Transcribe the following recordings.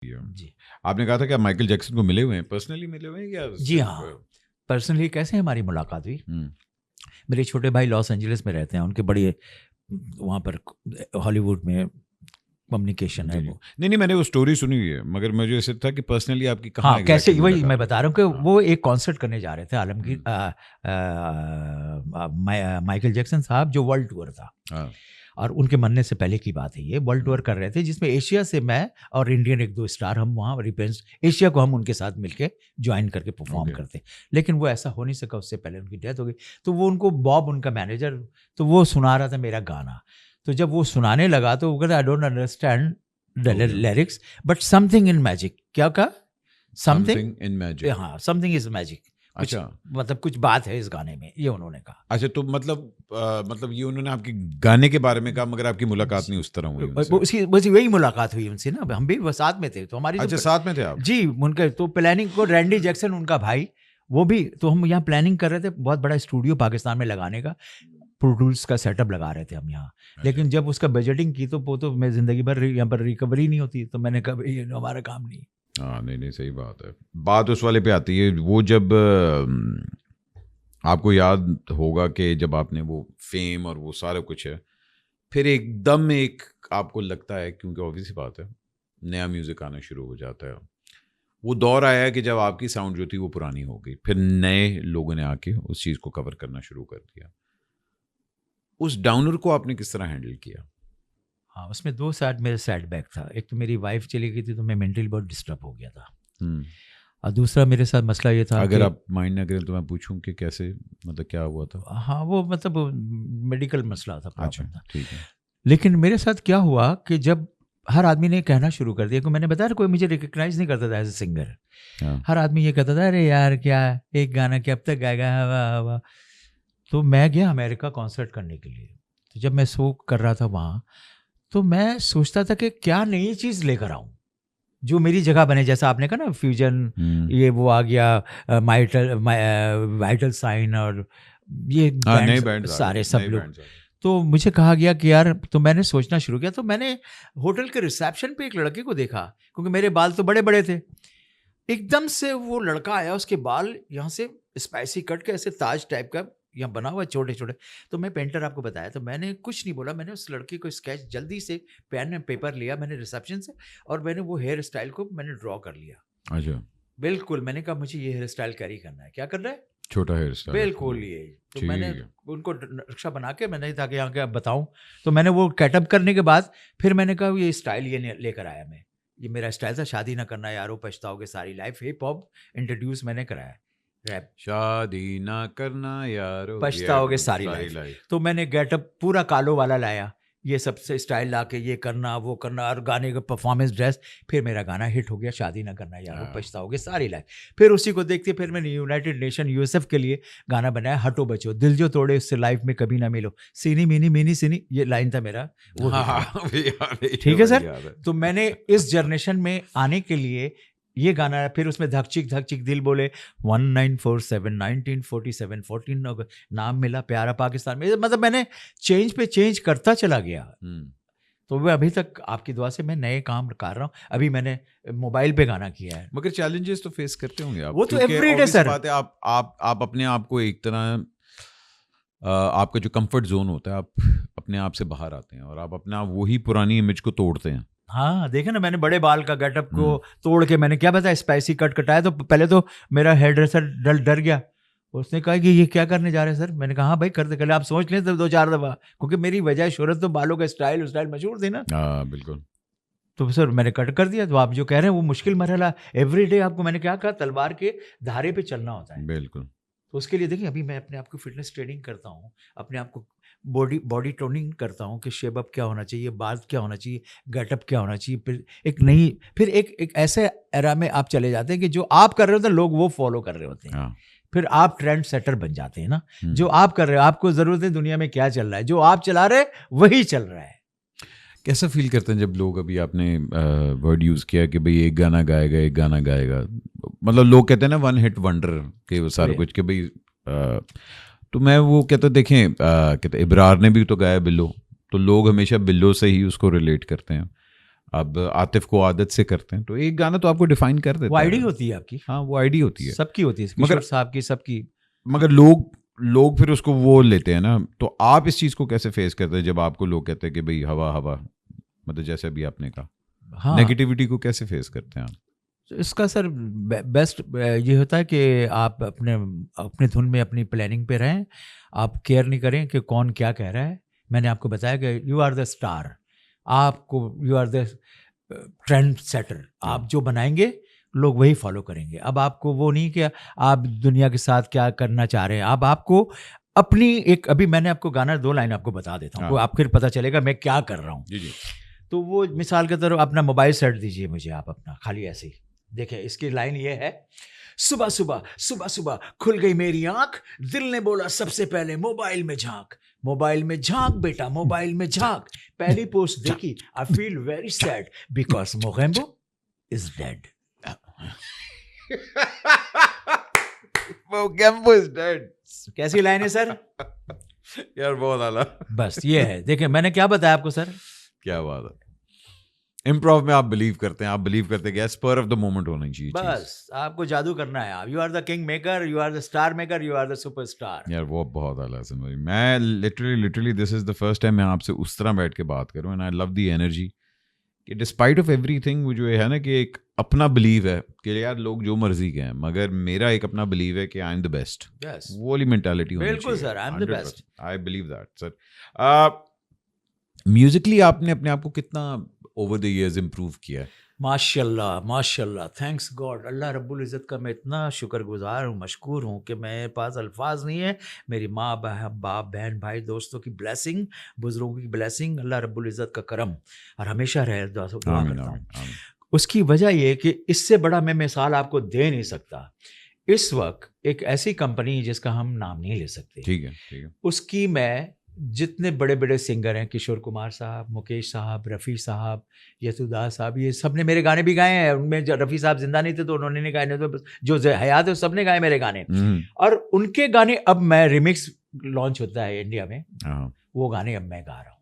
जी आपने कहा था कि आप माइकल जैक्सन को मिले हुए हैं, पर्सनली मिले हुए हैं या जी हाँ, पर्सनली कैसे हमारी मुलाकात हुई। मेरे छोटे भाई लॉस एंजलिस में रहते हैं, उनके बड़े वहाँ पर हॉलीवुड में कम्युनिकेशन है जी, जी। वो। नहीं, नहीं, मैंने वो स्टोरी सुनी हुई है, मगर मुझे ऐसे था कि पर्सनली आपकी कहाँ हाँ, कैसे एग्ज़ैक्टली वही मुलाकात मैं हुई? बता रहा हूँ कि हाँ। वो एक कॉन्सर्ट करने जा रहे थे आलमगीर माइकल जैक्सन साहब, जो वर्ल्ड टूर था। हाँ, और उनके मरने से पहले की बात है, ये वर्ल्ड टूर कर रहे थे जिसमें एशिया से मैं और इंडियन एक दो स्टार हम वहाँ रिप्रेजेंट एशिया को हम उनके साथ मिलके ज्वाइन करके परफॉर्म ओके। करते। लेकिन वो ऐसा हो नहीं सका, उससे पहले उनकी डेथ हो गई। तो वो उनको बॉब उनका मैनेजर, तो वो सुना रहा था मेरा गाना। तो जब वो सुनाने लगा तो वो कहता I don't understand the okay. Lyrics but something in magic. क्या कहा? Something, something in magic. हाँ, समथिंग इज मैजिक। कुछ अच्छा, मतलब कुछ बात है इस गाने में, ये उन्होंने कहा। अच्छा, तो मतलब ये उन्होंने आपके गाने के बारे में कहा, मगर आपकी मुलाकात नहीं उस तरह हुई उनसे? उसी बस वही मुलाकात हुई उनसे ना, हम भी वो साथ में थे तो हमारी अच्छा, जो साथ में थे आप? जी उनके तो प्लानिंग को रैंडी जैक्सन उनका भाई, वो भी तो हम यहाँ प्लानिंग कर रहे थे बहुत बड़ा स्टूडियो पाकिस्तान में लगाने का, प्रोड्यूस का सेटअप लगा रहे थे हम यहाँ। लेकिन जब उसका बजटिंग की तो वो तो मैं जिंदगी भर यहाँ पर रिकवरी नहीं होती, तो मैंने कहा ये हमारा काम नहीं। हाँ, नहीं, नहीं, सही बात है। बात उस वाले पे आती है, वो जब आपको याद होगा कि जब आपने वो फेम और वो सारा कुछ है, फिर एकदम एक आपको लगता है, क्योंकि ऑब्वियस सी बात है, नया म्यूज़िक आना शुरू हो जाता है। वो दौर आया कि जब आपकी साउंड जो थी वो पुरानी हो गई, फिर नए लोगों ने आके उस चीज़ को कवर करना शुरू कर दिया। उस डाउनर को आपने किस तरह हैंडल किया? हाँ, उसमें दो साइड मेरे सेटबैक था। एक तो मेरी वाइफ चली गई थी तो मैं मेंटली बहुत डिस्टर्ब हो गया था। हुँ। और दूसरा मेरे साथ मसला ये था अगर कि आप माइंड ना करें तो मैं पूछूं कि कैसे, मतलब क्या हुआ था? हाँ, वो मतलब मेडिकल मसला था, अच्छा, प्रॉब्लम था। ठीक है। लेकिन मेरे साथ क्या हुआ कि जब हर आदमी ने कहना शुरू कर दिया, कि मैंने बताया कोई मुझे रिकग्नाइज नहीं करता था एज ए सिंगर। हाँ, हर आदमी ये कहता था अरे यार क्या एक गाना कब तक गाएगा, हवा हवा। तो मैं गया अमेरिका कॉन्सर्ट करने के लिए। तो जब मैं शो कर रहा था वहाँ, तो मैं सोचता था कि क्या नई चीज़ लेकर आऊँ जो मेरी जगह बने। जैसा आपने कहा ना फ्यूजन, ये वो आ गया वाइटल साइन और ये हाँ, नए बैंड्स बैंड्स आ गए, सारे सब नए लोग। बैंड्स आ गए। तो मुझे कहा गया कि यार, तो मैंने सोचना शुरू किया। तो मैंने होटल के रिसेप्शन पे एक लड़के को देखा, क्योंकि मेरे बाल तो बड़े बड़े थे। एकदम से वो लड़का आया, उसके बाल यहाँ से स्पाइसी कट के ऐसे ताज टाइप का यहाँ बना हुआ छोटे छोटे। तो मैं पेंटर आपको बताया, तो मैंने कुछ नहीं बोला, मैंने उस लड़के को स्केच जल्दी से पेन एंड पेपर लिया मैंने रिसेप्शन से, और मैंने वो हेयर स्टाइल को मैंने ड्रॉ कर लिया। अच्छा, बिल्कुल, मैंने कहा मुझे ये हेयर स्टाइल कैरी करना है। क्या करना है? छोटा हेयर स्टाइल बिल्कुल आपका। ये। तो ठीक मैंने है। उनको नक्शा बना के, मैंने था कि यहाँ के आप बताऊँ। तो मैंने वो कैटअप करने के बाद फिर मैंने कहा ये स्टाइल ये लेकर आया मैं। ये मेरा स्टाइल था, शादी ना करना यारो पछताओगे सारी लाइफ, हिप हॉप इंट्रोड्यूस मैंने कराया, रैप। शादी ना करना यारो, ये पछताओगे सारी सारी लाइफ। लाइफ। तो मैंने गेटअप पूरा कालो वाला लाया, ये सबसे स्टाइल ला के ये करना वो करना, और गाने का परफॉर्मेंस ड्रेस। फिर मेरा गाना हिट हो गया, शादी ना करना यारो हाँ। पछताओगे सारी लाइफ। फिर उसी को देखते फिर मैंने यूनाइटेड नेशन यूएसएफ के लिए गाना बनाया, हटो बचो दिल जो तोड़े उससे लाइफ में कभी ना मिलो, सीनी मीनी मीनी सीनी, ये लाइन था मेरा, वो हाँ, हिट हुआ। हाँ, भी याद है, ये ठीक है वाली सर। याद है। तो मैंने इस जनरेशन में आने के लिए ये गाना, फिर उसमें धक चिक दिल बोले 1947 1947 14 अगस्त, नाम मिला प्यारा पाकिस्तान में। मतलब मैंने चेंज पे चेंज करता चला गया। तो वह अभी तक आपकी दुआ से मैं नए काम कर रहा हूँ। अभी मैंने मोबाइल पे गाना किया है। मगर चैलेंजेस तो फेस करते होंगे आप, वो तो क्योंकि एवरीडे obvious सर। बात है, आप अपने आप को एक तरह आपका जो कंफर्ट जोन होता है, आप अपने आप से बाहर आते हैं और आप अपना वही पुरानी इमेज को तोड़ते हैं। हाँ, देखे ना, मैंने बड़े बाल का गेटअप को तोड़ के मैंने क्या बताया स्पाइसी कट कटाया। तो पहले तो मेरा हेयर ड्रेसर डर गया। उसने कहा कि ये क्या करने जा रहे हैं सर? मैंने कहा हाँ भाई कर दे, कल आप सोच लें तो 2-4 दफा, क्योंकि मेरी वजह शोहरत तो बालों का स्टाइल मशहूर थी ना। हाँ, बिल्कुल। तो सर मैंने कट कर दिया। तो आप जो कह रहे हैं वो मुश्किल मरहला, एवरीडे आपको मैंने क्या कहा, तलवार के धारे पे चलना होता है। बिल्कुल। तो उसके लिए देखिए अभी मैं अपने आप को फिटनेस ट्रेनिंग करता हूँ, अपने आप को बॉडी टोनिंग करता हूँ कि शेप अप क्या होना चाहिए, बाल क्या होना चाहिए, गेटअप क्या होना चाहिए। फिर एक ऐसे एरा में आप चले जाते हैं कि जो आप कर रहे होते हैं लोग वो फॉलो कर रहे होते हैं। हाँ। फिर आप ट्रेंड सेटर बन जाते हैं ना। जो आप कर रहे हो, आपको जरूरत है दुनिया में क्या चल रहा है, जो आप चला रहे वही चल रहा है। कैसा फील करते हैं जब लोग, अभी आपने वर्ड यूज़ किया कि भाई एक गाना गाएगा, मतलब लोग कहते हैं ना वन हिट वंडर के वो सारा कुछ, कि भाई तो मैं वो कहता देखें, कहते इब्रार ने भी तो गाया बिल्लो, तो लोग हमेशा बिल्लो से ही उसको रिलेट करते हैं। अब आतिफ को आदत से करते हैं, तो एक गाना तो आपको डिफाइन कर देता वो आईडी है। होती है आपकी, हाँ, वो आईडी होती है, सबकी होती है, मगर- किशोर साहब की, सबकी। मगर लोग फिर उसको वो लेते हैं ना। तो आप इस चीज को कैसे फेस करते हैं जब आपको लोग कहते हैं कि भाई हवा हवा, मतलब जैसे अभी आपने कहा, हाँ, नेगेटिविटी को कैसे फेस करते हैं आप? तो इसका सर बेस्ट ये होता है कि आप अपने धुन में अपनी प्लानिंग पे रहें, आप केयर नहीं करें कि कौन क्या कह रहा है। मैंने आपको बताया कि यू आर द स्टार, आपको you are the trend setter, आप जो बनाएंगे लोग वही फॉलो करेंगे। अब आपको वो नहीं कि आप दुनिया के साथ क्या करना चाह रहे हैं, अब आपको अपनी एक, अभी मैंने आपको गाना 2 लाइन आपको बता देता हूँ, हाँ। तो आप फिर पता चलेगा मैं क्या कर रहा हूँ। जी जी। तो वो मिसाल के तौर अपना मोबाइल सेट दीजिए मुझे आप अपना, खाली ऐसे ही देखिए, इसकी लाइन ये है, सुबह सुबह सुबह सुबह खुल गई मेरी आंख, दिल ने बोला सबसे पहले मोबाइल में झांक, मोबाइल में झांक बेटा, मोबाइल में झांक, पहली पोस्ट देखी, I feel very sad because Mogambo is dead. Mogambo is dead. कैसी लाइन है सर? यार बहुत आला। बस ये है, देखिए मैंने क्या बताया आपको सर। क्या बात है। इम्प्रोव में आप बिलीव करते हैं, आप बिलीव करते हैं स्पर ऑफ द मोमेंट होना चाहिए चीज़। बस आपको जादू करना है, आप you are the king maker, you are the star maker, you are the superstar. यार वो बहुत आला है भाई। मैं literally this is the first time मैं आपसे उस तरह बैठ के बात करूं, and I love the energy कि डिस्पाइट ऑफ एवरीथिंग वो जो है ना कि एक अपना बिलीव है कि यार लोग जो मर्जी के हैं, मगर मेरा एक अपना बिलीव है कि I am the best. Yes, वो वाली मेंटालिटी होनी चाहिए। बिल्कुल sir, I am the best. I believe that sir. Musically आपने अपने आप को कितना ओवर द इयर्स इम्प्रूव किया है? माशाल्लाह माशाल्लाह, थैंक्स गॉड, अल्लाह रब्बुल इज़्ज़त का मैं इतना शुक्रगुजार हूँ, मशकूर हूँ कि मेरे पास अल्फाज नहीं है। मेरी माँ बाप बहन भाई दोस्तों की ब्लेसिंग, बुजुर्गों की ब्लेसिंग, अल्लाह रब्बुल इज़्ज़त का करम और हमेशा रहे, दुआ करता आमीन हूँ। आमीन आमीन। उसकी वजह ये है कि इससे बड़ा मैं मिसाल आपको दे नहीं सकता। इस वक्त एक ऐसी कंपनी जिसका हम नाम नहीं ले सकते, ठीक है ठीक है। उसकी मैं जितने बड़े बड़े सिंगर हैं, किशोर कुमार साहब, मुकेश साहब, रफ़ी साहब, यशुदास साहब, ये सब ने मेरे गाने भी गाए हैं। उनमें रफ़ी साहब जिंदा नहीं थे तो उन्होंने नहीं गाए, नहीं तो जो हयात है सब ने गाए मेरे गाने। और उनके गाने अब मैं रिमिक्स लॉन्च होता है इंडिया में, हाँ। वो गाने अब मैं गा रहा हूँ।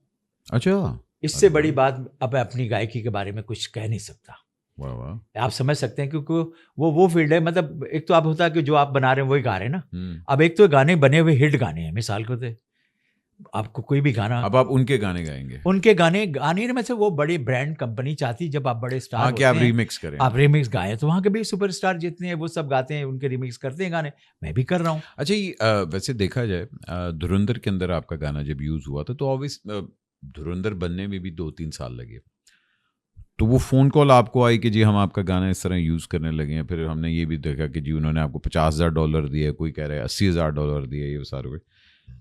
अच्छा, इससे बड़ी बात अब मैं अपनी गायकी के बारे में कुछ कह नहीं सकता। वाह वाह। आप समझ सकते हैं, क्योंकि वो फील्ड है, मतलब एक तो आप होता है कि जो आप बना रहे हैं वही गा रहे हैं ना। अब एक तो गाने बने हुए हिट गाने हैं, मिसाल को दे आपको कोई भी गाना, अब आप उनके गाने गाएंगे? उनके गाने में से वो बड़ी ब्रांड कंपनी चाहती, जब आप बड़े स्टार हाँ, होते कि आप हैं, रीमिक्स करें, आप रीमिक्स गाएं, तो वहाँ के भी सुपरस्टार जितने हैं वो सब गाते हैं, उनके रीमिक्स करते हैं गाने, मैं भी कर रहा हूँ। अच्छा, ये वैसे देखा जाए धुरंधर के अंदर आपका गाना जब यूज हुआ था तो ऑब्वियस धुरंधर बनने में भी 2-3 साल लगे, तो वो फ़ोन कॉल आपको आई कि जी हम आपका गाना इस तरह यूज़ करने लगे हैं। फिर हमने ये भी देखा कि जी उन्होंने आपको $50,000 दिए, कोई कह रहा है $80,000 दिए, ये सारे।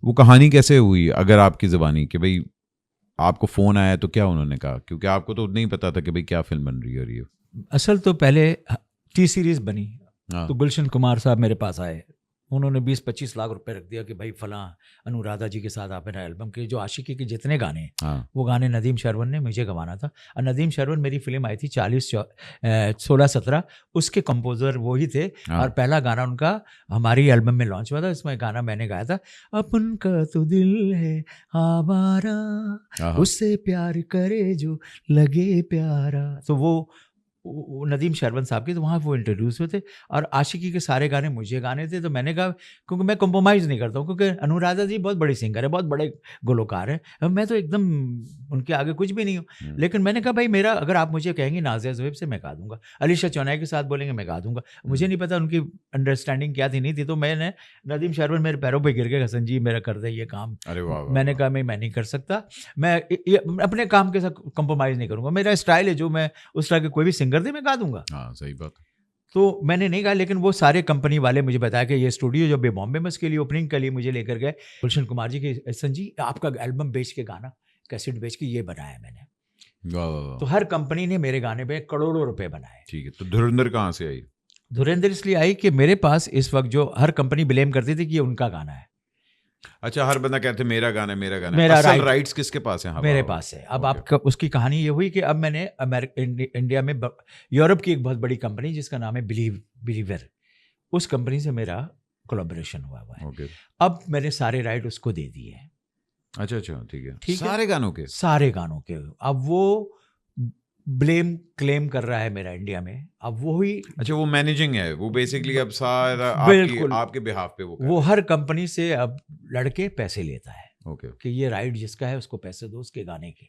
वो कहानी कैसे हुई अगर आपकी ज़बानी कि भाई आपको फ़ोन आया तो क्या उन्होंने कहा? क्योंकि आपको तो नहीं पता था कि भाई क्या फिल्म बन रही है। और ये असल तो पहले टी सीरीज़ बनी, हाँ। तो गुलशन कुमार साहब मेरे पास आए, उन्होंने 20-25 लाख रुपए रख दिया कि भाई फलां अनुराधा जी के साथ आप मेरा एल्बम के जो आशिकी के जितने गाने हैं, हाँ। वो गाने नदीम शरवन ने मुझे गवाना था। और नदीम शरवन, मेरी फिल्म आई थी 16-17, उसके कंपोज़र वो ही थे। हाँ। और पहला गाना उनका हमारी एल्बम में लॉन्च हुआ था, इसमें गाना मैंने गाया था, अपन का तो दिल है आवारा, उससे प्यार करे जो लगे प्यारा। तो वो नदीम शरवन साहब के, तो वहाँ वो इंट्रोड्यूस हुए थे। और आशिकी के सारे गाने मुझे गाने थे, तो मैंने कहा, क्योंकि मैं कॉम्प्रोमाइज़ नहीं करता हूँ, क्योंकि अनुराधा जी बहुत बड़ी सिंगर है, बहुत बड़े गुलकार हैं, अब मैं तो एकदम उनके आगे कुछ भी नहीं हूँ। लेकिन मैंने कहा भाई मेरा, अगर आप मुझे कहेंगे नाज़िया ज़ुहैब से, मैं गा दूंगा, अलीशा चौनाई के साथ बोलेंगे मैं गा दूंगा। मुझे नहीं पता उनकी अंडरस्टैंडिंग क्या थी नहीं थी, तो मैंने नदीम शरवन मेरे पैरों पर गिर गए, हसन जी मेरा कर दे ये काम। अरे वाह। मैंने कहा मैं नहीं कर सकता, मैं अपने काम के साथ कॉम्प्रोमाइज़ नहीं करूँगा, मेरा स्टाइल है, जो मैं उस तरह के कोई भी सिंगर दे मैं गा दूंगा। हाँ, सही बात। तो मैंने नहीं कहा, लेकिन वो सारे कंपनी वाले मुझे बताया कि ये स्टूडियो जो बॉम्बे में उसके लिए ओपनिंग के लिए मुझे लेकर गए, गुलशन कुमार जी के, हसन जी आपका एल्बम बेच के गाना, कैसेट बेच के ये बनाया मैंने। वाह। तो हर कंपनी ने मेरे गाने पे करोड़ों रुपए बनाए। ठीक है, तो धुरंधर कहाँ से आई? धुरंधर इसलिए आई कि मेरे पास इस वक्त जो हर कंपनी ब्लेम करती थी कि ये उनका गाना है। अच्छा, हर बंदा कहते मेरा गाना है, मेरा गाना है। मेरा असल राइट्स किसके पास है? मेरे पास है। अब आपका उसकी कहानी ये हुई कि अब मैंने इंडिया में यूरोप की एक बहुत बड़ी कंपनी जिसका नाम है बिलीवर, उस कंपनी से मेरा कोलैबोरेशन हुआ है। अब मैंने सारे राइट उसको दे दिए हैं। अच्छा, ठीक है। सारे गानों के? सारे गानों के। अब वो ब्लेम क्लेम कर रहा है मेरा इंडिया में। अब वही अच्छा, वो मैनेजिंग है, वो बेसिकली अब सारा बिल्कुल आपके बिहाफ पे वो वो हर कंपनी से अब लड़के पैसे लेता है ओके कि ये राइट जिसका है उसको पैसे दो उसके गाने के।